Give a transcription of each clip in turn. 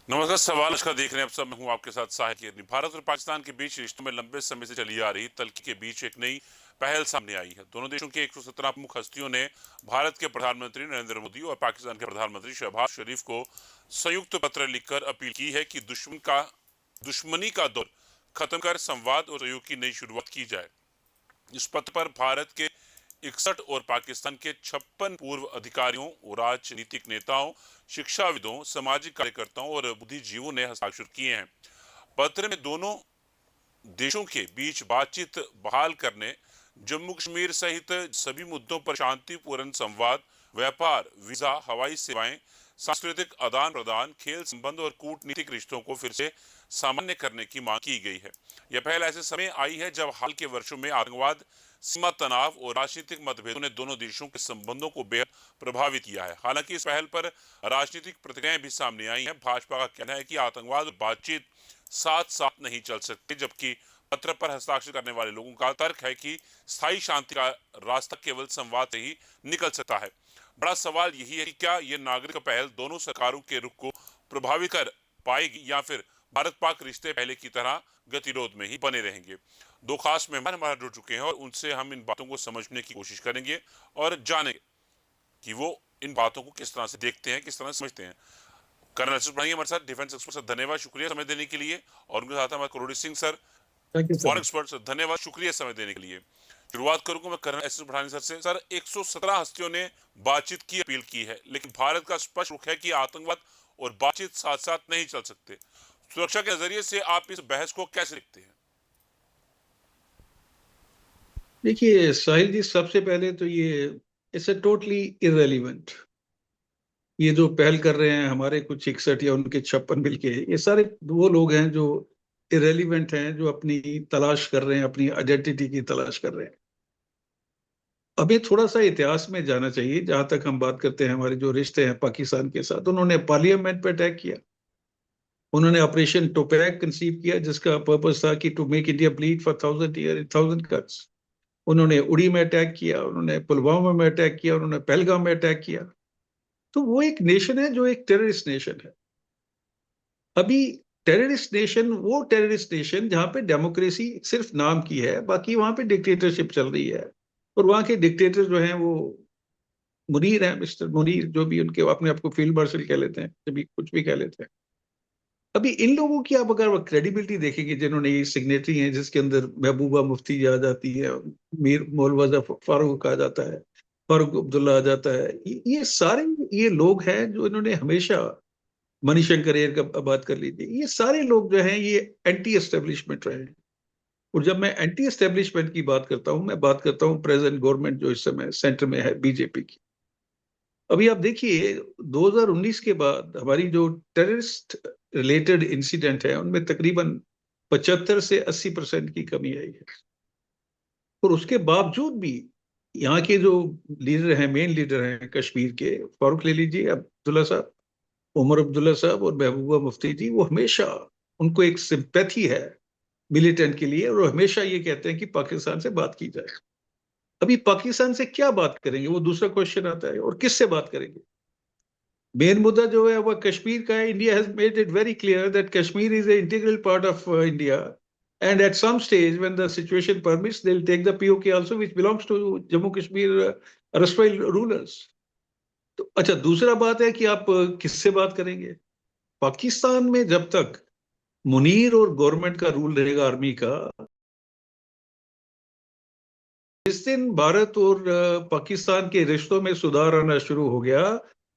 नमस्कार। सवाल आज का देख रहे हैं आप सब। मैं हूं आपके साथ साहिल किरनी। भारत और पाकिस्तान के बीच रिश्तों में लंबे समय से चली आ रही तल्खी के बीच एक नई पहल सामने आई है। दोनों देशों के 117 प्रमुख हस्तियों ने भारत के प्रधानमंत्री नरेंद्र मोदी और पाकिस्तान के प्रधानमंत्री शहबाज शरीफ को संयुक्त पत्र लिखकर अपील की है कि दुश्मनी का दौर खत्म कर संवाद और सहयोग की नई शुरुआत की जाए। इस पत्र पर भारत के 61 और पाकिस्तान के 56 पूर्व अधिकारियों और राजनीतिक नेताओं, शिक्षाविदों, सामाजिक कार्यकर्ताओं और बुद्धिजीवियों ने हस्ताक्षर किए हैं। पत्र में दोनों देशों के बीच बातचीत बहाल करने, जम्मू कश्मीर सहित सभी मुद्दों पर शांतिपूर्ण संवाद, व्यापार, वीजा, हवाई सेवाएं, सांस्कृतिक आदान प्रदान, खेल संबंध और कूटनीतिक रिश्तों को फिर से सामान्य करने की मांग की गई है। यह पहल ऐसे समय आई है जब हाल के वर्षों में आतंकवाद, सीमा तनाव और राजनीतिक मतभेदों ने दोनों देशों के संबंधों को बेहद प्रभावित किया है। हालांकि इस पहल पर राजनीतिक प्रतिक्रियाएं भी सामने आई हैं। भाजपा का कहना है कि आतंकवाद और बातचीत साथ साथ नहीं चल सकते, जबकि पत्र पर हस्ताक्षर करने वाले लोगों का तर्क है कि स्थायी शांति का रास्ता केवल संवाद से ही निकल सकता है। बड़ा सवाल यही है कि क्या ये नागरिक पहल दोनों सरकारों के रुख को प्रभावित कर पाएगी या फिर भारत पाक रिश्ते पहले की तरह गतिरोध में ही बने रहेंगे। दो खास मेहमान हमारे जुड़ चुके हैं और उनसे हम इन बातों को समझने की कोशिश करेंगे और जानेंगे कि वो इन बातों को किस तरह से देखते हैं, किस तरह से समझते हैं। कर्नल सुब्रमण्यम हमारे साथ, डिफेंस एक्सपर्ट सर, धन्यवाद, शुक्रिया समय देने के लिए। और उनके साथ हमारे Karodi Singh sir, thank you foreign sir. Expert sir, धन्यवाद, शुक्रिया समय देने के लिए। शुरुआत करूंगा मैं colonel S S Bhadani sir से। सर, 117 हस्तियों ने बातचीत की अपील की है, लेकिन भारत का स्पष्ट रुख है कि आतंकवाद और बातचीत साथ साथ नहीं चल सकते। सुरक्षा के नजरिए से आप इस बहस को कैसे देखते हैं? देखिए साहिल जी, सबसे पहले तो ये इट्स टोटली इररेलीवेंट। ये जो पहल कर रहे हैं हमारे कुछ 61 या उनके 56 मिलके, ये सारे वो लोग हैं जो इररेलीवेंट हैं, जो अपनी तलाश कर रहे हैं, अपनी आइडेंटिटी की तलाश कर रहे हैं। हमें थोड़ा सा इतिहास में जाना चाहिए। जहां तक हम बात करते हैं हमारे जो रिश्ते हैं पाकिस्तान के साथ, उन्होंने पार्लियामेंट पे अटैक किया। उन्होंने ऑपरेशन टोपैक कंसीव किया, जिसका पर्पस था कि to make India bleed for 1000 year in 1000 cuts. उन्होंने उड़ी में अटैक किया, उन्होंने पुलवामा में अटैक किया, उन्होंने पहलगाम में अटैक किया। तो वो एक नेशन है जो एक टेररिस्ट नेशन है। अभी टेररिस्ट नेशन, वो टेररिस्ट नेशन जहां पे डेमोक्रेसी सिर्फ नाम की है, बाकी वहां पे डिक्टेटरशिप चल रही है। और वहां के डिक्टेटर जो हैं वो मुनीर हैं, मिस्टर मुनीर, जो भी उनके अपने आप को फील्ड मार्शल कह लेते हैं, कभी कुछ भी कह लेते हैं। अभी इन लोगों की आप अगर क्रेडिबिलिटी देखेंगे, जिन्होंने ये सिग्नेटरी हैं, जिसके अंदर महबूबा मुफ्ती आ जाती है, मीर मौलवी फारूक आ जाता है, फारूक अब्दुल्ला आ जाता है, ये सारे ये लोग हैं जो इन्होंने हमेशा, मणिशंकर अय्यर का बात कर लीजिए, ये सारे लोग जो हैं ये एंटी एस्टेब्लिशमेंट रहे हैं। और जब मैं एंटी एस्टेब्लिशमेंट की बात करता हूं, मैं बात करता हूं प्रेजेंट गवर्नमेंट जो इस समय सेंटर में है, बीजेपी की। अभी आप देखिए, 2019 के बाद हमारी जो टेररिस्ट रिलेटेड इंसिडेंट है उनमें तकरीबन 75 से 80% की कमी आई है। और उसके बावजूद भी यहाँ के जो लीडर हैं, मेन लीडर हैं कश्मीर के, फारूक ले लीजिए, अब्दुल्ला साहब, उमर अब्दुल्ला साहब और महबूबा मुफ्ती जी, वो हमेशा, उनको एक सिंपैथी है मिलिटेंट के लिए, और हमेशा ये कहते हैं कि पाकिस्तान से बात की जाए। अभी पाकिस्तान से क्या बात करेंगे, वो दूसरा क्वेश्चन आता है, और किससे बात करेंगे। मेन मुद्दा जो है वह कश्मीर का है। India has made it very clear that Kashmir is a integral part of India, and at some stage when the situation permits they'll take the POK also, which belongs to Jammu Kashmir erstwhile rulers. तो अच्छा, दूसरा बात है कि आप किससे बात करेंगे। पाकिस्तान में जब तक मुनीर और गवर्नमेंट का रूल रहेगा आर्मी का, जिस दिन भारत और पाकिस्तान के रिश्तों में सुधार आना शुरू हो गया,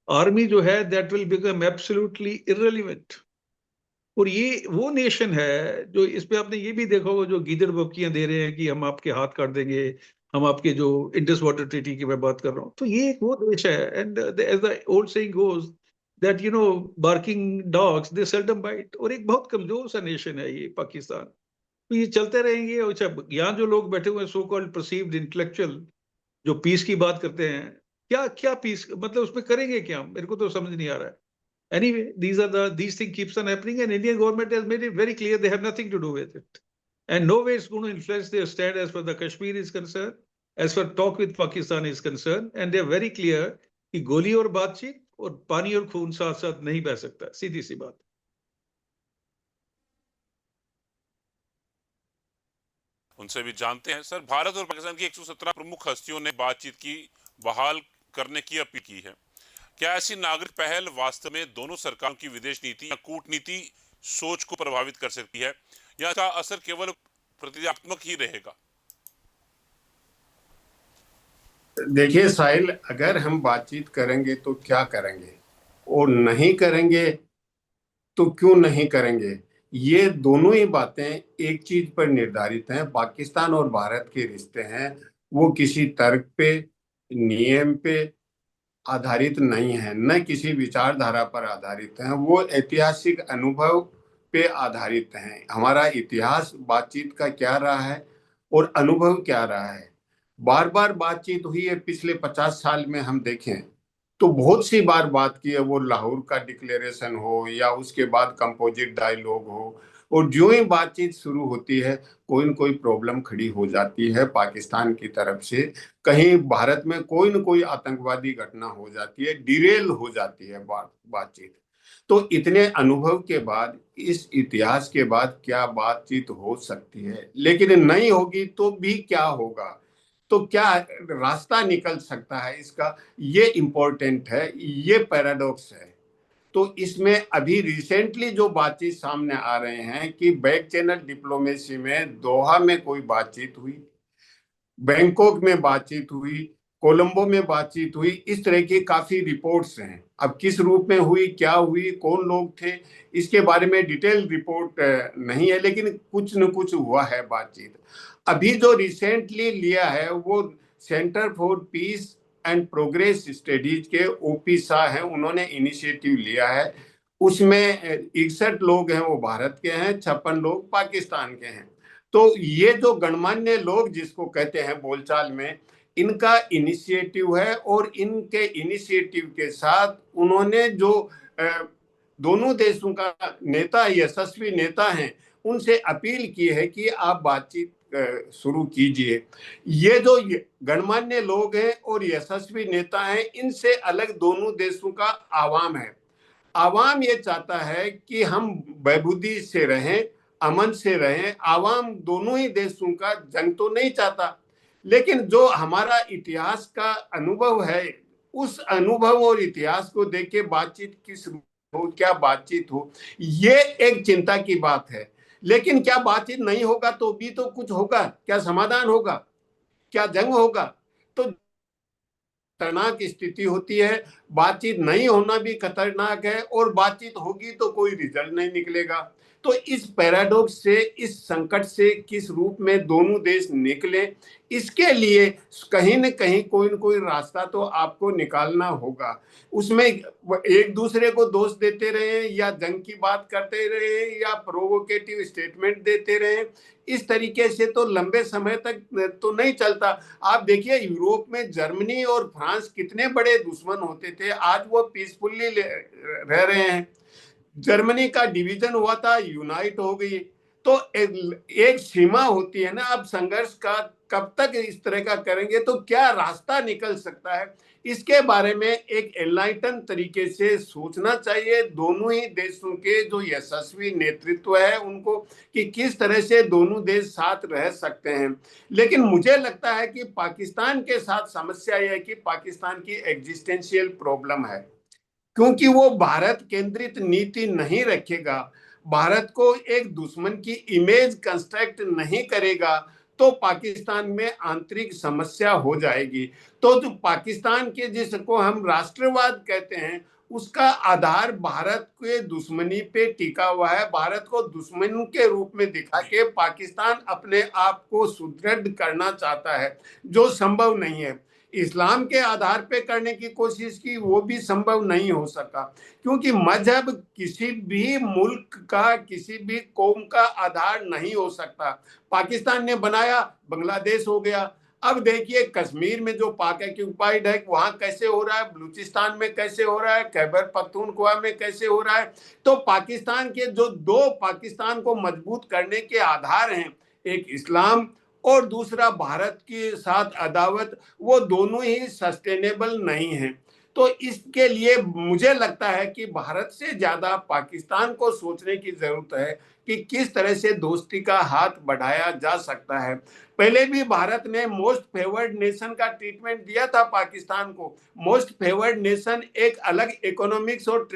आर्मी जो है that will become absolutely irrelevant. और ये वो नेशन है जो, इस पे आपने ये भी देखा होगा, जो गीदड़ बकियां दे रहे हैं कि हम आपके हाथ काट देंगे, हम आपके जो इंडस वाटर ट्रीटी की मैं बात कर रहा हूँ, तो ये एक वो देश है। And as the old saying goes that barking dogs they seldom bite. और एक बहुत कमजोर सा नेशन है ये पाकिस्तान। तो ये चलते रहेंगे। और अच्छा, यहाँ जो लोग बैठे हुए हैं, सो कॉल्ड परसीव्ड इंटेलेक्चुअल, जो पीस की बात करते हैं, क्या क्या पीस मतलब उसमें करेंगे क्या, मेरे को तो समझ नहीं आ रहा है। Anyway, these things keeps on happening, and Indian government has made it very clear they have nothing to do with it, and no way it's going to influence their stand as far the Kashmir is concerned, as far talk with Pakistan is concerned, and they're very clear कि गोली और बातचीत और पानी और खून साथ साथ नहीं बह सकता, सीधी सी बात। उनसे भी जानते हैं। सर, भारत और पाकिस्तान की 117 प्रमुख हस्तियों ने बातचीत की बहाल करने की अपील की है। क्या ऐसी नागरिक पहल वास्तव में दोनों सरकारों की विदेश नीति या कूटनीति सोच को प्रभावित कर सकती है, या इसका असर केवल प्रतीकात्मक ही रहेगा? देखिए साहिल, अगर हम बातचीत करेंगे तो क्या करेंगे और नहीं करेंगे तो क्यों नहीं करेंगे, ये दोनों ही बातें एक चीज पर निर्धारित हैं। पाकिस्तान और भारत के रिश्ते हैं, वो किसी तर्क पे, नियम पे आधारित नहीं है, न किसी विचारधारा पर आधारित है, वो ऐतिहासिक अनुभव पे आधारित हैं। हमारा इतिहास बातचीत का क्या रहा है और अनुभव क्या रहा है। बार बार बातचीत हुई है पिछले 50 साल में, हम देखें तो बहुत सी बार बात की है। वो लाहौर का डिक्लेरेशन हो या उसके बाद कंपोजिट डायलॉग हो, और जो ही बातचीत शुरू होती है कोई न कोई प्रॉब्लम खड़ी हो जाती है पाकिस्तान की तरफ से। कहीं भारत में कोई न कोई आतंकवादी घटना हो जाती है, डिरेल हो जाती है बातचीत। तो इतने अनुभव के बाद, इस इतिहास के बाद क्या बातचीत हो सकती है? लेकिन नहीं होगी तो भी क्या होगा, तो क्या रास्ता निकल सकता है इसका, ये इम्पोर्टेंट है, ये पैराडॉक्स है। तो इसमें अभी रिसेंटली जो बातचीत सामने आ रहे हैं कि बैक चैनल डिप्लोमेसी में दोहा में कोई बातचीत हुई, बैंकॉक में बातचीत हुई, कोलंबो में बातचीत हुई, इस तरह की काफी रिपोर्ट्स हैं। अब किस रूप में हुई, क्या हुई, कौन लोग थे, इसके बारे में डिटेल रिपोर्ट नहीं है, लेकिन कुछ न कुछ हुआ है बातचीत। अभी जो रिसेंटली लिया है वो centre for piece and progress studies के ओपी शाह हैं, उन्होंने इनिशिएटिव लिया है। उसमें 61 लोग हैं वो भारत के हैं, 56 लोग पाकिस्तान के हैं। तो ये जो गणमान्य लोग जिसको कहते हैं बोलचाल में, इनका इनिशिएटिव है, और इनके इनिशिएटिव के साथ उन्होंने जो दोनों देशों का नेता, यशस्वी नेता हैं, उनसे अपील की है कि आप बातचीत शुरू कीजिए। ये जो गणमान्य लोग हैं और यशस्वी नेता हैं, इनसे अलग दोनों देशों का आवाम है। आवाम ये चाहता है कि हम बहबूदी से रहें, अमन से रहें। आवाम दोनों ही देशों का जंग तो नहीं चाहता, लेकिन जो हमारा इतिहास का अनुभव है, उस अनुभव और इतिहास को देख के बातचीत किस हो, क्या बातचीत हो, ये एक चिंता की बात है। लेकिन क्या बातचीत नहीं होगा तो भी तो कुछ होगा, क्या समाधान होगा, क्या जंग होगा? तो खतरनाक स्थिति होती है, बातचीत नहीं होना भी खतरनाक है, और बातचीत होगी तो कोई रिजल्ट नहीं निकलेगा। तो इस पैराडॉक्स से, इस संकट से किस रूप में दोनों देश निकले, इसके लिए कहीं न कहीं कोई न कोई रास्ता तो आपको निकालना होगा। उसमें एक दूसरे को दोष देते रहे, या जंग की बात करते रहे, या प्रोवोकेटिव स्टेटमेंट देते रहे, इस तरीके से तो लंबे समय तक तो नहीं चलता। आप देखिए यूरोप में जर्मनी और फ्रांस कितने बड़े दुश्मन होते थे, आज वो पीसफुली रह रहे हैं। जर्मनी का डिवीजन हुआ था, यूनाइट हो गई। तो एक सीमा होती है ना, अब संघर्ष का कब तक इस तरह का करेंगे, तो क्या रास्ता निकल सकता है, इसके बारे में एक एनलाइटन तरीके से सोचना चाहिए दोनों ही देशों के जो यशस्वी नेतृत्व है उनको, कि किस तरह से दोनों देश साथ रह सकते हैं। लेकिन मुझे लगता है कि पाकिस्तान के साथ समस्या यह है कि पाकिस्तान की एग्जिस्टेंशियल प्रॉब्लम है, क्योंकि वो भारत केंद्रित नीति नहीं रखेगा, भारत को एक दुश्मन की इमेज कंस्ट्रक्ट नहीं करेगा, तो पाकिस्तान में आंतरिक समस्या हो जाएगी। तो जो पाकिस्तान के जिसको हम राष्ट्रवाद कहते हैं, उसका आधार भारत के दुश्मनी पे टिका हुआ है। भारत को दुश्मन के रूप में दिखा के पाकिस्तान अपने आप को सुदृढ़ करना चाहता है, जो संभव नहीं है। इस्लाम के आधार पे करने की कोशिश की, वो भी संभव नहीं हो सका, क्योंकि मजहब किसी भी मुल्क का, किसी भी कौम का आधार नहीं हो सकता। पाकिस्तान ने बनाया, बांग्लादेश हो गया। अब देखिए कश्मीर में जो पाक ऑक्युपाइड है, वहां कैसे हो रहा है, बलूचिस्तान में कैसे हो रहा है, खैबर पख्तूनख्वा में कैसे हो रहा है। तो पाकिस्तान के जो दो पाकिस्तान को मजबूत करने के आधार हैं, एक इस्लाम और दूसरा भारत के साथ अदावत, वो दोनों ही सस्टेनेबल नहीं है। तो इसके लिए मुझे लगता है कि भारत से ज्यादा पाकिस्तान को सोचने की जरूरत है कि किस तरह से दोस्ती का हाथ बढ़ाया जा सकता है। पहले भी भारत ने मोस्ट फेवर्ड नेशन का ट्रीटमेंट दिया था पाकिस्तान को। मोस्ट फेवर्ड नेशन एक अलग इकोनॉमिक्स और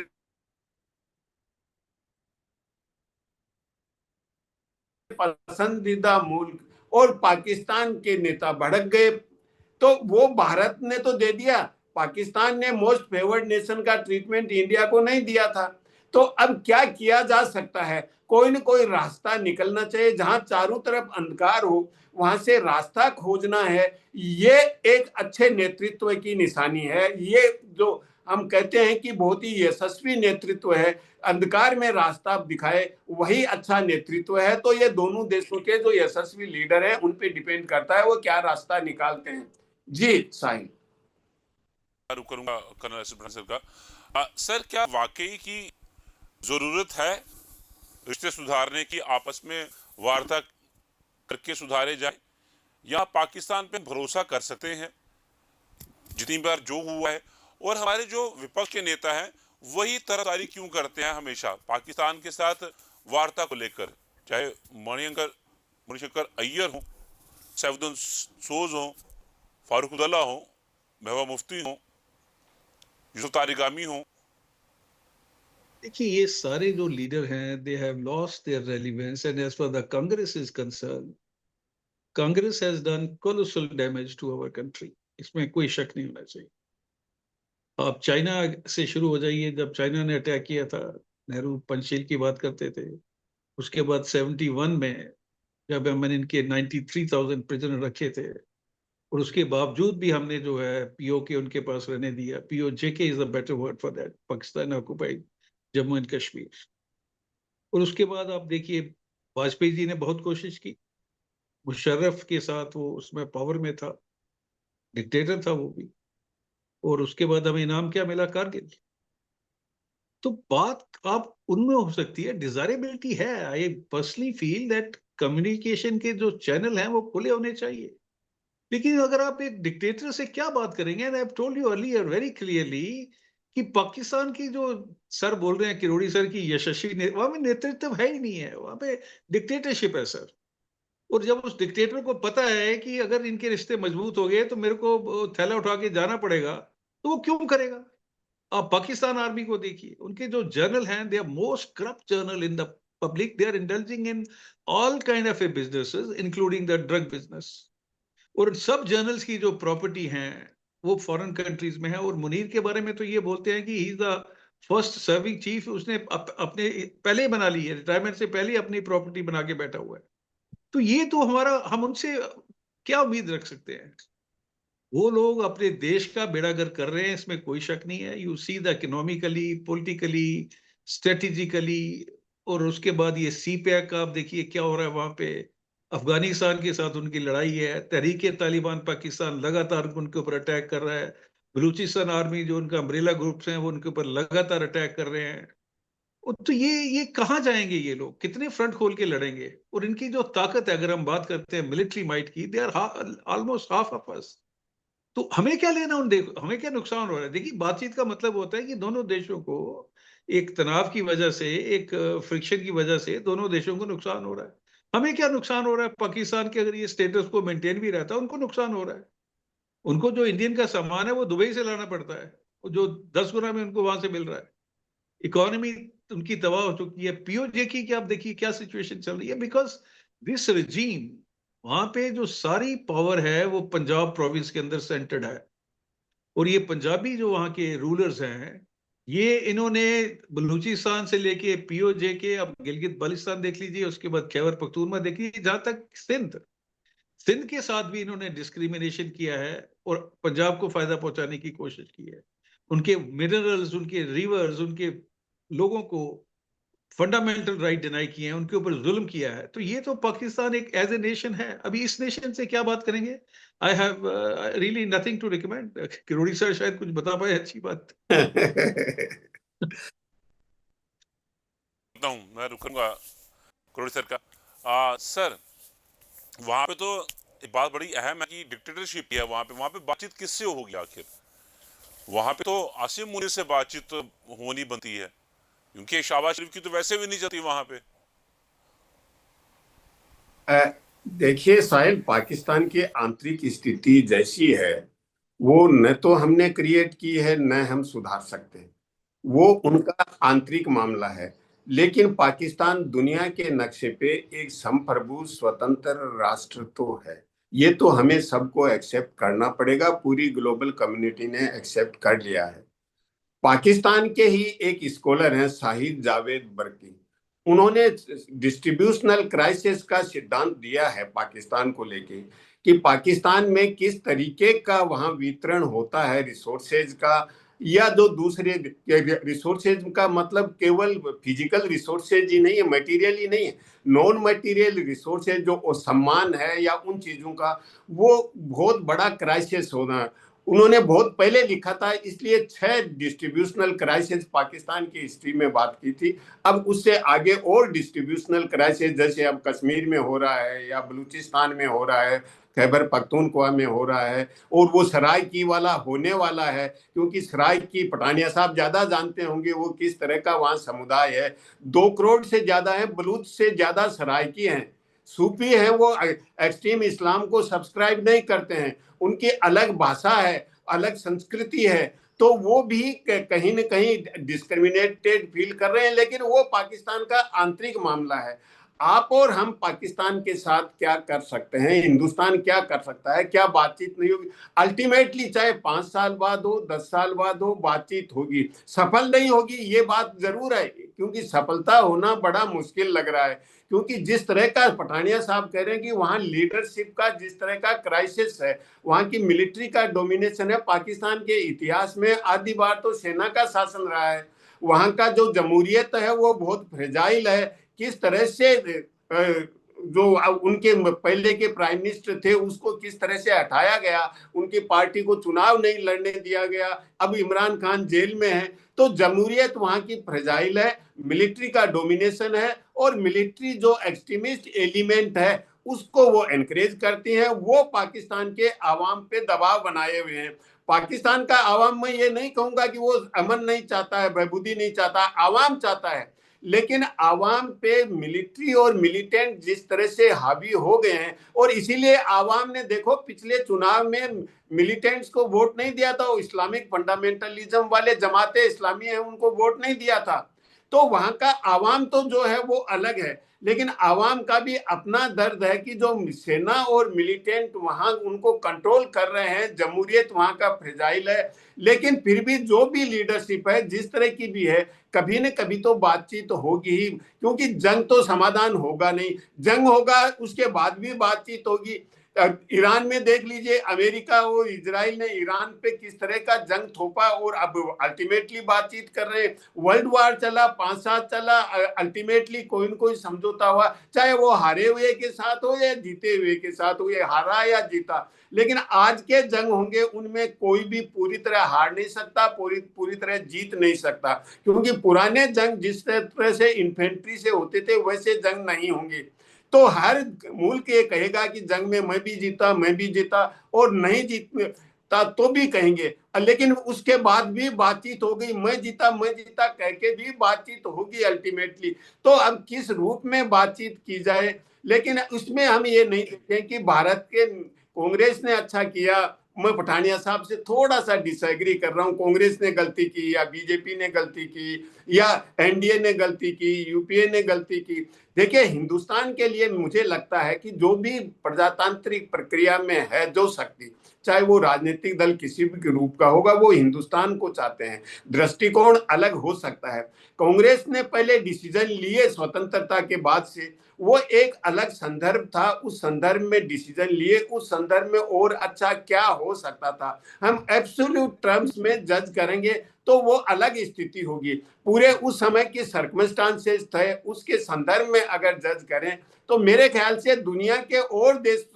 पसंदीदा मुल्क और पाकिस्तान के नेता भड़क गए, तो वो भारत ने तो दे दिया, पाकिस्तान ने मोस्ट फेवर्ड नेशन का ट्रीटमेंट इंडिया को नहीं दिया था। तो अब क्या किया जा सकता है? कोई न कोई रास्ता निकलना चाहिए। जहां चारों तरफ अंधकार हो वहां से रास्ता खोजना है। ये एक अच्छे नेतृत्व की निशानी है। ये जो हम कहते हैं कि बहुत ही यशस्वी नेतृत्व है, अंधकार में रास्ता दिखाए, वही अच्छा नेतृत्व है। तो ये दोनों देशों के जो यशस्वी लीडर हैं उन पे डिपेंड करता है वो क्या रास्ता निकालते हैं। जी साहिल। रुक करूंगा कर्नल एस सर का। सर, क्या वाकई की जरूरत है रिश्ते सुधारने की, आपस में वार्ता करके सुधारे जाए, या पाकिस्तान पे भरोसा कर सकते हैं जितनी बार जो हुआ है? और हमारे जो विपक्ष के नेता हैं वही तरफदारी क्यों करते हैं हमेशा पाकिस्तान के साथ वार्ता को लेकर, चाहे मणिशंकर अय्यर हो, सैफुद्दीन सोज हो, फारूक अब्दुल्ला हो, महबूबा मुफ्ती हो, यूसुफ तारिगामी हो? देखिए, ये सारे जो लीडर हैं, they have lost their relevance, and as far the Congress is concern, Congress has done colossal damage to our country. इसमें कोई शक नहीं होना चाहिए। आप चाइना से शुरू हो जाइए। जब चाइना ने अटैक किया था, नेहरू पंचशील की बात करते थे। उसके बाद 71 में जब मैंने इनके 93,000 प्रिजनर रखे थे, और उसके बावजूद भी हमने जो है पीओ के उनके पास रहने दिया। PO JK is a better word for that, Pakistan occupied Jammu and Kashmir. और उसके बाद आप देखिए, वाजपेयी जी ने बहुत कोशिश की, मुशर्रफ के साथ वो उसमें पावर में था, डिक्टेटर था वो भी। और उसके बाद हमें इनाम क्या मिला? कारगिल। तो बात आप उनमें हो सकती है, डिजायरेबिलिटी है। I personally feel that communication के जो चैनल हैं वो खुले होने चाहिए। लेकिन अगर आप एक डिक्टेटर से क्या बात करेंगे? And I have told you earlier very clearly कि पाकिस्तान की जो सर बोल रहे हैं, किरोड़ी सर की यशस्वी वहां पे नेतृत्व है ही नहीं है, वहां पे डिक्टेटरशिप है सर। और जब उस डिक्टेटर को पता है कि अगर इनके रिश्ते मजबूत हो गए तो मेरे को थैला उठा के जाना पड़ेगा, तो वो क्यों करेगा? आप पाकिस्तान आर्मी को देखिए, उनके जो जर्नल हैं, they are most corrupt general in the public. They are indulging in all kind of a businesses including the drug business. और सब जर्नल्स की जो प्रॉपर्टी हैं वो फॉरेन कंट्रीज में है। और मुनीर के बारे में तो ये बोलते हैं कि he is the first serving chief. उसने अपने पहले ही बना ली है, रिटायरमेंट से पहले ही अपनी प्रॉपर्टी बना के बैठा हुआ है। तो ये तो हमारा, हम उनसे क्या उम्मीद रख सकते हैं? वो लोग अपने देश का बेड़ागर कर रहे हैं, इसमें कोई शक नहीं है। You see the economically, politically, strategically. और उसके बाद ये सी पैक का आप देखिए क्या हो रहा है वहां पे। अफगानिस्तान के साथ उनकी लड़ाई है, तहरीके तालिबान पाकिस्तान लगातार उनके ऊपर अटैक कर रहा है। बलूचिस्तान आर्मी जो उनका अम्ब्रेला ग्रुप्स हैं वो उनके ऊपर लगातार अटैक कर रहे हैं। तो ये कहाँ जाएंगे ये लोग? कितने फ्रंट खोल के लड़ेंगे? और इनकी जो ताकत है, अगर हम बात करते हैं मिलिट्री माइट की, they are almost half of us. तो हमें क्या लेना उन देखो, हमें क्या नुकसान हो रहा है? देखिए, बातचीत का मतलब होता है कि दोनों देशों को एक तनाव की वजह से, एक फ्रिक्शन की वजह से दोनों देशों को नुकसान हो रहा है। हमें क्या नुकसान हो रहा है? पाकिस्तान के अगर ये स्टेटस को मेंटेन भी रहता है, उनको नुकसान हो रहा है। उनको जो इंडियन का सामान है वो दुबई से लाना पड़ता है, जो 10 गुना में उनको वहां से मिल रहा है। इकोनॉमी उनकी तबाह हो चुकी है। पीओजे की क्या, आप देखिए क्या सिचुएशन चल रही है। बिकॉज दिस रिजीम, वहां पे जो सारी पावर है वो पंजाब प्रोविंस के अंदर सेंटर्ड है। और ये पंजाबी जो वहाँ के रूलर्स हैं, ये इन्होंने बलूचिस्तान से लेके पीओजे के, अब गिलगित बाल्टिस्तान देख लीजिए, उसके बाद खैबर पख्तूनख्वा देख लीजिए, जहां तक सिंध, सिंध के साथ भी इन्होंने डिस्क्रिमिनेशन किया है और पंजाब को फायदा पहुंचाने की कोशिश की है। उनके मिनरल्स, उनके रिवर्स, उनके लोगों को फंडामेंटल राइट डिनाई किए हैं, उनके ऊपर जुल्म किया है। तो ये तो पाकिस्तान एक एज ए नेशन है। अभी इस नेशन से क्या बात करेंगे? I have really nothing to recommend. Kirodi sir शायद कुछ बता पाए अच्छी बात। हूँ मैं रुकूंगा करोड़ सर का। सर, वहां पे तो एक बात बड़ी अहम है कि डिक्टेटरशिप है वहां पे बातचीत किससे होगी आखिर? वहां पे तो आसिम मुनीर से बातचीत तो होनी बनती है, क्योंकि शहबाज शरीफ की तो वैसे भी नहीं चलती वहां पे। अ, देखिए साहिल, पाकिस्तान की आंतरिक स्थिति जैसी है वो न तो हमने क्रिएट की है न हम सुधार सकते हैं। वो उनका आंतरिक मामला है। लेकिन पाकिस्तान दुनिया के नक्शे पे एक संप्रभु स्वतंत्र राष्ट्र तो है। ये तो हमें सबको एक्सेप्ट करना पड़ेगा। पूरी ग्लोबल कम्युनिटी ने एक्सेप्ट कर लिया है। पाकिस्तान के ही एक स्कॉलर हैं शाहिद जावेद बर्की। उन्होंने डिस्ट्रीब्यूशनल क्राइसिस का सिद्धांत दिया है पाकिस्तान को लेके कि पाकिस्तान में किस तरीके का वहां वितरण होता है रिसोर्सेज का, या जो दूसरे रिसोर्सेज का मतलब केवल फिजिकल रिसोर्सेज ही नहीं है, मटेरियल ही नहीं है, नॉन मटेरियल रिसोर्सेज जो सम्मान है या उन चीजों का, वो बहुत बड़ा क्राइसिस होना। उन्होंने बहुत पहले लिखा था, इसलिए 6 डिस्ट्रीब्यूशनल क्राइसिस पाकिस्तान की हिस्ट्री में बात की थी। अब उससे आगे और डिस्ट्रीब्यूशनल क्राइसिस जैसे अब कश्मीर में हो रहा है या बलूचिस्तान में हो रहा है, खैबर पख्तूनख्वा में हो रहा है, और वो सराइकी वाला होने वाला है। क्योंकि सराइकी पठानिया साहब ज्यादा जानते होंगे वो किस तरह का वहां समुदाय है। 2 करोड़ से ज्यादा है, बलूच से ज्यादा सराइकी हैं, सूफी हैं, वो एक्सट्रीम इस्लाम को सब्सक्राइब नहीं करते हैं, उनकी अलग भाषा है, अलग संस्कृति है। तो वो भी कहीं न कहीं डिस्क्रिमिनेटेड फील कर रहे हैं। लेकिन वो पाकिस्तान का आंतरिक मामला है। आप और हम पाकिस्तान के साथ क्या कर सकते हैं, हिंदुस्तान क्या कर सकता है, क्या बातचीत नहीं होगी? अल्टीमेटली चाहे 5 साल बाद हो, 10 साल बाद हो, बातचीत होगी। सफल नहीं होगी ये बात जरूर है, क्योंकि सफलता होना बड़ा मुश्किल लग रहा है। क्योंकि जिस तरह का पठानिया साहब कह रहे हैं कि वहां लीडरशिप का जिस तरह का क्राइसिस है, वहां की मिलिट्री का डोमिनेशन है। पाकिस्तान के इतिहास में आधी बार तो सेना का शासन रहा है। वहां का जो जमहूरियत है वो बहुत फ्रेजाइल है। किस तरह से जो उनके पहले के प्राइम मिनिस्टर थे उसको किस तरह से हटाया गया, उनकी पार्टी को चुनाव नहीं लड़ने दिया गया, अब इमरान खान जेल में है। तो जमहूरियत वहां की फ्रेजाइल है, मिलिट्री का डोमिनेशन है, और मिलिट्री जो एक्सट्रीमिस्ट एलिमेंट है उसको वो एनकरेज करती हैं। वो पाकिस्तान के आवाम पे दबाव बनाए हुए हैं। पाकिस्तान का आवाम, मैं ये नहीं कहूंगा कि वो अमन नहीं चाहता है, बहबूदी नहीं चाहता, आवाम चाहता है। लेकिन आवाम पे मिलिट्री और मिलिटेंट जिस तरह से हावी हो गए हैं, और इसीलिए आवाम ने देखो पिछले चुनाव में मिलिटेंट्स को वोट नहीं दिया था, इस्लामिक फंडामेंटलिज्म वाले जमाते इस्लामी है उनको वोट नहीं दिया था। तो वहां का आवाम तो जो है वो अलग है। लेकिन आवाम का भी अपना दर्द है कि जो सेना और मिलिटेंट वहां उनको कंट्रोल कर रहे हैं, जमहूरियत वहां का फ्रेजाइल है। लेकिन फिर भी जो भी लीडरशिप है जिस तरह की भी है, कभी न कभी तो बातचीत होगी ही। क्योंकि जंग तो समाधान होगा नहीं, जंग होगा उसके बाद भी बातचीत होगी। ईरान में देख लीजिए, अमेरिका और इजराइल ने ईरान पे किस तरह का जंग थोपा, और अब अल्टीमेटली बातचीत कर रहे हैं। वर्ल्ड वार चला, 5 साल चला, अल्टीमेटली कोई न कोई समझौता हुआ, चाहे वो हारे हुए के साथ हो या जीते हुए के साथ हो, या हारा या जीता। लेकिन आज के जंग होंगे उनमें कोई भी पूरी तरह हार नहीं सकता, पूरी तरह जीत नहीं सकता। क्योंकि पुराने जंग जिस तरह से इन्फेंट्री से होते थे वैसे जंग नहीं होंगे। तो हर मुल्क ये कहेगा कि जंग में मैं भी जीता, मैं भी जीता, और नहीं जीता तो भी कहेंगे। लेकिन उसके बाद भी बातचीत हो गई, मैं जीता कह के भी बातचीत होगी अल्टीमेटली। तो अब किस रूप में बातचीत की जाए? लेकिन उसमें हम ये नहीं देखें कि भारत के कांग्रेस ने अच्छा किया। मैं पठानिया साहब से थोड़ा सा डिसएग्री कर रहा हूं। कांग्रेस ने गलती की या बीजेपी ने गलती की या एनडीए ने गलती की, यूपीए ने गलती की। देखिए, हिंदुस्तान के लिए मुझे लगता है कि जो भी प्रजातांत्रिक प्रक्रिया में है जो शक्ति, चाहे वो राजनीतिक दल किसी भी रूप का होगा, वो हिंदुस्तान को चाहते हैं। दृष्टिकोण अलग हो सकता है। कांग्रेस ने पहले डिसीजन लिए स्वतंत्रता के बाद से, वो एक अलग संदर्भ था, उस संदर्भ में डिसीजन लिए, उस संदर्भ में और अच्छा क्या हो सकता था। हम एब्सोल्यूट टर्म्स में जज करेंगे तो वो अलग स्थिति होगी। पूरे उस समय के सर्कमस्टांसेस थे उसके संदर्भ में अगर जज करें तो मेरे ख्याल से दुनिया के और देश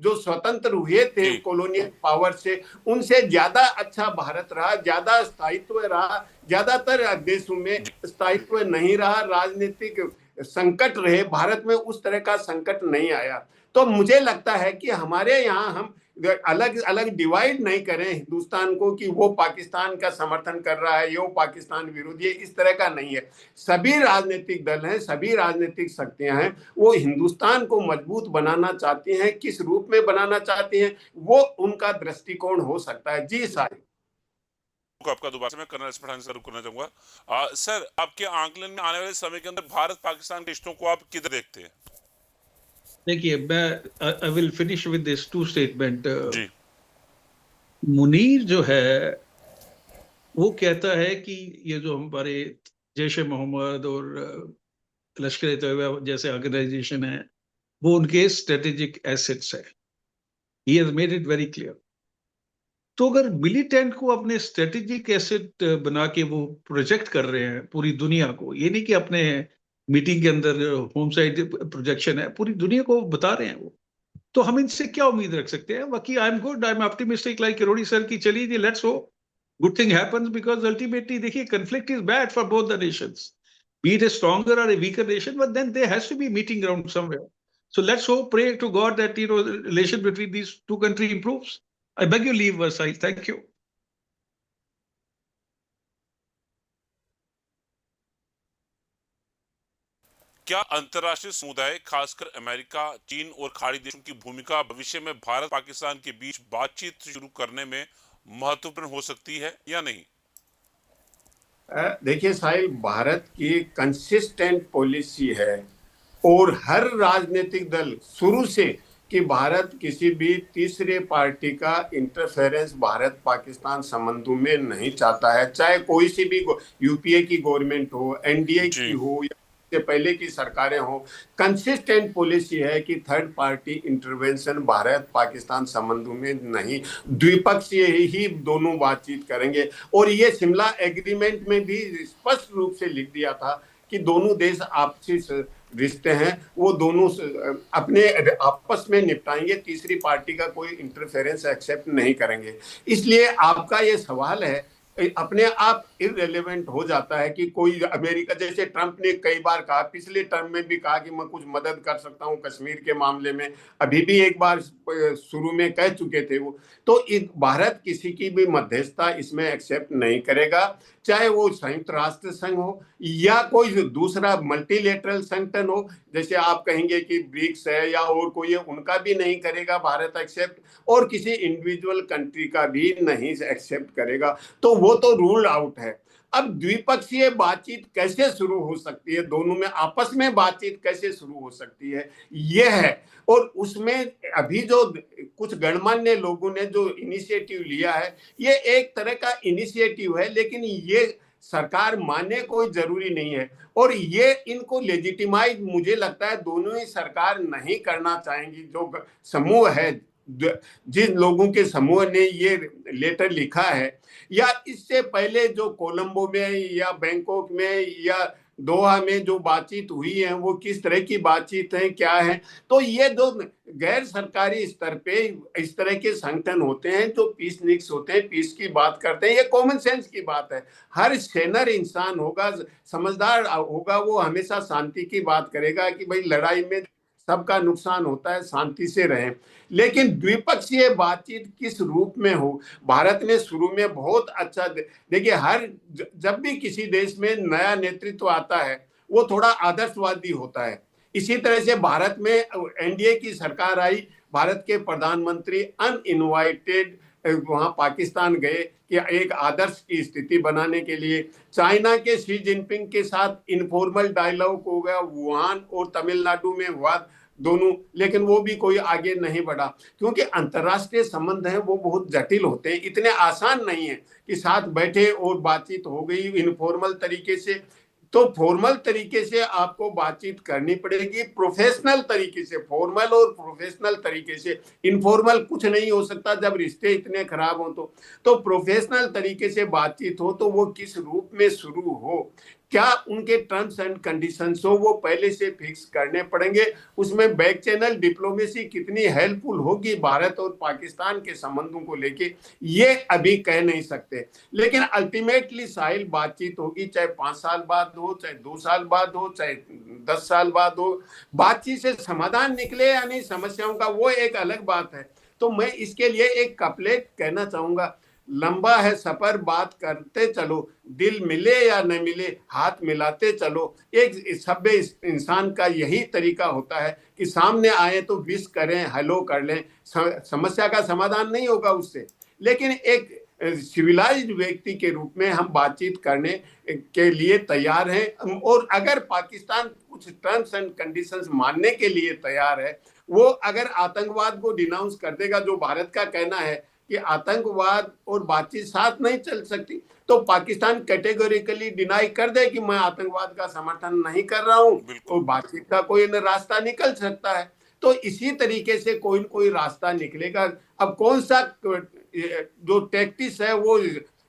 जो स्वतंत्र हुए थे कॉलोनियल पावर से, उनसे ज्यादा अच्छा भारत रहा, ज्यादा स्थायित्व रहा। ज्यादातर देशों में स्थायित्व नहीं रहा, राजनीतिक संकट रहे, भारत में उस तरह का संकट नहीं आया। तो मुझे लगता है कि हमारे यहाँ हम अलग अलग डिवाइड नहीं करें हिंदुस्तान को कि वो पाकिस्तान का समर्थन कर रहा है, ये वो पाकिस्तान विरोधी है, इस तरह का नहीं है। सभी राजनीतिक दल हैं, सभी राजनीतिक शक्तियां हैं, वो हिंदुस्तान को मजबूत बनाना चाहती हैं। किस रूप में बनाना चाहती हैं वो उनका दृष्टिकोण हो सकता है। जी साहिब। को आपका दोबारा से मैं कर्नल एस पठान से शुरू करना चाहूंगा। सर, आपके आंकलन में आने वाले समय के अंदर भारत पाकिस्तान के रिश्तों को आप किधर देखते हैं? देखिए, मैं I will finish with this to statement. जी। मुनीर जो है वो कहता है कि ये जो हमारे जैश ए मोहम्मद और लश्कर तैयबा जैसे ऑर्गेनाइजेशन है वो उनके स्ट्रेटेजिक एसेट्स है। He has made it very clear. तो अगर मिलिटेंट को अपने स्ट्रेटेजिक एसेट बना के वो प्रोजेक्ट कर रहे हैं पूरी दुनिया को, ये नहीं कि अपने मीटिंग के अंदर होम साइड प्रोजेक्शन है, पूरी दुनिया को बता रहे हैं वो, तो हम इनसे क्या उम्मीद रख सकते हैं? बाकी I am good, I am optimistic like Kirori sir की, चलिए जी, let's hope good thing happens, because ultimately देखिए conflict is bad for both the nations, be it a stronger or a weaker nation, but then there has to be meeting ground somewhere. So let's hope, pray to God that the relation between these two countries improves. I beg your leave, Versailles. Thank you. क्या अंतर्राष्ट्रीय समुदाय, खासकर America, चीन और खाड़ी देशों की भूमिका भविष्य में भारत पाकिस्तान के बीच बातचीत शुरू करने में महत्वपूर्ण हो सकती है या नहीं? देखिए साहिल, भारत की कंसिस्टेंट पॉलिसी है और हर राजनीतिक दल शुरू से कि भारत किसी भी तीसरे पार्टी का इंटरफेरेंस भारत पाकिस्तान संबंधों में नहीं चाहता है। चाहे कोई सी भी यूपीए की गवर्नमेंट हो, एनडीए की हो या से पहले की सरकारें हो, कंसिस्टेंट पॉलिसी है कि third party intervention Bharat Pakistan संबंधों में नहीं, द्विपक्षीय ही दोनों बातचीत करेंगे। और ये शिमला एग्रीमेंट में भी स्पष्ट रूप से लिख दिया था कि दोनों देश आपसी रिश्ते हैं, वो दोनों अपने आपस में निपटाएंगे, तीसरी पार्टी का कोई इंटरफेरेंस एक्सेप्ट नहीं करेंगे। इसलिए आपका ये सवाल है अपने आप इररिलेवेंट हो जाता है कि कोई अमेरिका, जैसे ट्रंप ने कई बार कहा, पिछले टर्म में भी कहा कि मैं कुछ मदद कर सकता हूं कश्मीर के मामले में, अभी भी एक बार शुरू में कह चुके थे वो। तो भारत किसी की भी मध्यस्थता इसमें एक्सेप्ट नहीं करेगा, चाहे वो संयुक्त राष्ट्र संघ हो या कोई दूसरा मल्टीलेटरल संगठन हो, जैसे आप कहेंगे कि ब्रिक्स है या और कोई है, उनका भी नहीं करेगा भारत एक्सेप्ट, और किसी इंडिविजुअल कंट्री का भी नहीं एक्सेप्ट करेगा। तो वो तो रूल आउट है। अब द्विपक्षीय बातचीत कैसे शुरू हो सकती है, दोनों में आपस में बातचीत कैसे शुरू हो सकती है, ये है। और उसमें अभी जो कुछ गणमान्य लोगों ने जो इनिशिएटिव लिया है, ये एक तरह का इनिशिएटिव है, लेकिन ये सरकार माने कोई जरूरी नहीं है। और ये इनको लेजिटिमाइज मुझे लगता है दोनों ही सरकार नहीं करना चाहेंगी। जो समूह है, जिन लोगों के समूह ने ये लेटर लिखा है, या इससे पहले जो कोलंबो में या बैंकॉक में या दोहा में जो बातचीत हुई है, वो किस तरह की बातचीत है, क्या है। तो ये जो गैर सरकारी स्तर पे इस तरह के संगठन होते हैं जो पीस निक्स होते हैं, पीस की बात करते हैं, ये कॉमन सेंस की बात है। हर सेनर इंसान होगा, समझदार होगा, वो हमेशा शांति की बात करेगा कि भाई लड़ाई में सबका नुकसान होता है, शांति से रहें। लेकिन द्विपक्षीय बातचीत किस रूप में हो, भारत ने शुरू में बहुत अच्छा, देखिए हर जब भी किसी देश में नया नेतृत्व आता है वो थोड़ा आदर्शवादी होता है। इसी तरह से भारत में एनडीए की सरकार आई, भारत के प्रधानमंत्री अनइनवाइटेड वहां पाकिस्तान गए कि एक आदर्श की स्थिति बनाने के लिए। चाइना के शी जिनपिंग के साथ इनफॉर्मल डायलॉग हो गया, वुहान और तमिलनाडु में हुआ दोनों, लेकिन वो भी कोई आगे नहीं बढ़ा, क्योंकि अंतर्राष्ट्रीय संबंध हैं वो बहुत जटिल होते हैं, इतने आसान नहीं है कि साथ बैठे और बातचीत हो गई इनफॉर्मल तरीके से। तो फॉर्मल तरीके से आपको बातचीत करनी पड़ेगी, प्रोफेशनल तरीके से, फॉर्मल और प्रोफेशनल तरीके से। इनफॉर्मल कुछ नहीं हो सकता जब रिश्ते इतने खराब हो। तो प्रोफेशनल तरीके से बातचीत हो, तो वो किस रूप में शुरू हो, क्या उनके टर्म्स एंड कंडीशंस हो, वो पहले से फिक्स करने पड़ेंगे। उसमें बैक चैनल डिप्लोमेसी कितनी हेल्पफुल होगी भारत और पाकिस्तान के संबंधों को लेके, ये अभी कह नहीं सकते। लेकिन अल्टीमेटली साहिल बातचीत होगी, चाहे 5 साल बाद हो, चाहे 2 साल बाद हो, चाहे 10 साल बाद हो। बातचीत से समाधान निकले या नहीं समस्याओं का, वो एक अलग बात है। तो मैं इसके लिए एक कपलेट कहना चाहूंगा, लंबा है सफर बात करते चलो, दिल मिले या न मिले हाथ मिलाते चलो। एक सभ्य इंसान का यही तरीका होता है कि सामने आए तो विश करें, हेलो कर लें, समस्या का समाधान नहीं होगा उससे, लेकिन एक सिविलाइज्ड व्यक्ति के रूप में हम बातचीत करने के लिए तैयार हैं। और अगर पाकिस्तान कुछ टर्म्स एंड कंडीशंस मानने के लिए तैयार है, वो अगर आतंकवाद को डिनाउंस कर देगा, जो भारत का कहना है कि आतंकवाद और बातचीत साथ नहीं चल सकती, तो पाकिस्तान कैटेगोरिकली डिनाई कर दे कि मैं आतंकवाद का समर्थन नहीं कर रहा हूं, और बातचीत का कोई रास्ता निकल सकता है। तो इसी तरीके से कोई न कोई रास्ता निकलेगा। अब कौन सा जो टैक्टिस है वो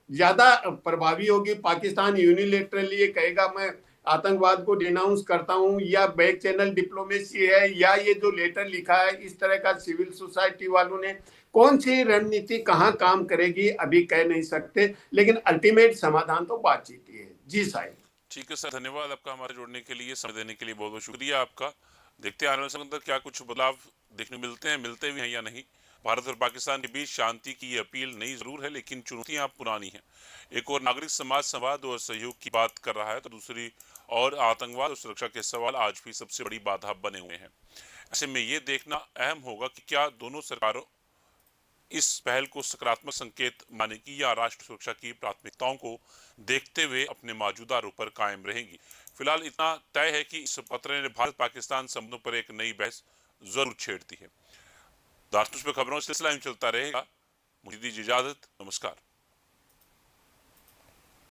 ज्यादा प्रभावी होगी, पाकिस्तान यूनिलेटरली ये कहेगा मैं आतंकवाद को डिनाउंस करता हूं, या बैक चैनल डिप्लोमेसी है, या ये जो लेटर लिखा है इस तरह का सिविल सोसाइटी वालों ने, कौन सी रणनीति कहां काम करेगी अभी कह नहीं सकते, लेकिन अल्टीमेट समाधान तो बातचीत ही है। जी साहिब। ठीक है सर, धन्यवाद आपका हमारे जुड़ने के लिए, समय देने के लिए बहुत बहुत शुक्रिया आपका। देखते हैं आने वाले समय में क्या कुछ बदलाव देखने मिलते भी हैं या नहीं। भारत और पाकिस्तान के बीच शांति की अपील नई जरूर है, लेकिन चुनौतियां पुरानी हैं। एक और नागरिक समाज संवाद और सहयोग की बात कर रहा है, तो दूसरी और आतंकवाद और सुरक्षा के सवाल आज भी सबसे बड़ी बाधा बने हुए हैं। ऐसे में ये देखना अहम होगा कि क्या दोनों सरकारों इस पहल को सकारात्मक संकेत मानेगी या राष्ट्र सुरक्षा की प्राथमिकताओं को देखते हुए अपने मौजूदा रूप पर कायम रहेंगी। फिलहाल इतना तय है कि इस पत्र ने भारत पाकिस्तान संबंधों पर एक नई बहस जरूर छेड़ दी है। दार्शनिक खबरों का सिलसिला चलता रहेगा। मुझे दीजिए इजाजत, नमस्कार।